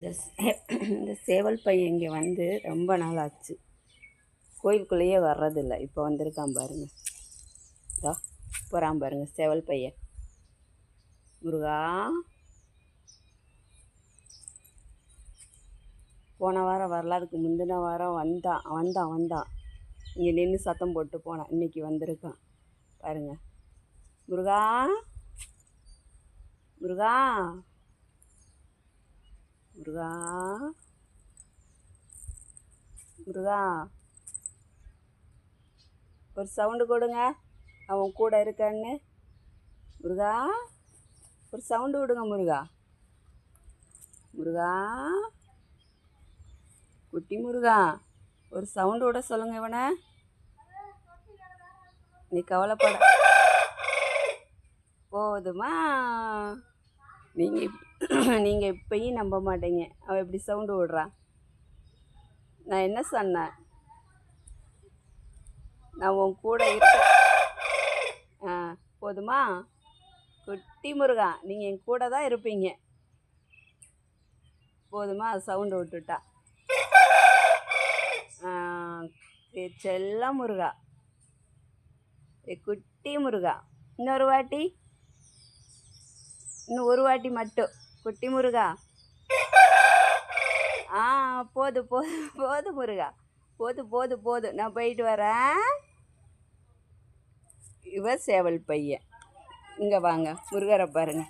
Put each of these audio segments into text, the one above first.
இந்த சேவல் பையன் இங்கே வந்து ரொம்ப நாள் ஆச்சு. கோயிலுக்குள்ளேயே வர்றதில்லை. இப்போ வந்திருக்கான் பாருங்க. இதோ போகிறான் பாருங்க சேவல் பையன். முருகா, போன வாரம் வரல, அதுக்கு முந்தின வாரம் வந்தான் இங்கே நின்று சத்தம் போட்டு போனான். இன்றைக்கி வந்திருக்கான் பாருங்க. முருகா, முருகா, முருகா, முருகா, ஒரு சவுண்டு கொடுங்க, அவன் கூட இருக்கான்னு. முருகா, ஒரு சவுண்டு விடுங்க முருகா. முருகா, குட்டி முருகா, ஒரு சவுண்டு விட சொல்லுங்க இவனை. நீ கவலைப்பட போதுமா? நீங்கள் இப்பயும் நம்ப மாட்டீங்க. அவன் எப்படி சவுண்டு விடுறான். நான் என்ன சொன்னேன்? நான் உன் கூட இருக்க. போதுமா? குட்டி முருகா, நீங்கள் என் கூட தான் இருப்பீங்க. போதுமா? சவுண்டு விட்டுட்டா. செல்ல முருகா, குட்டி முருகா, இன்னொரு வாட்டி, இன்னும் ஒரு வாட்டி மட்டும். குட்டி முருகா. போது போது போது முருகா, போது. நான் போயிட்டு வரேன். இவர் சேவல் பையன். இங்கே வாங்க, முருகரை பாருங்க.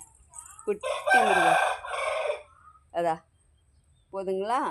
குட்டி முருகா. அதா போதுங்களா?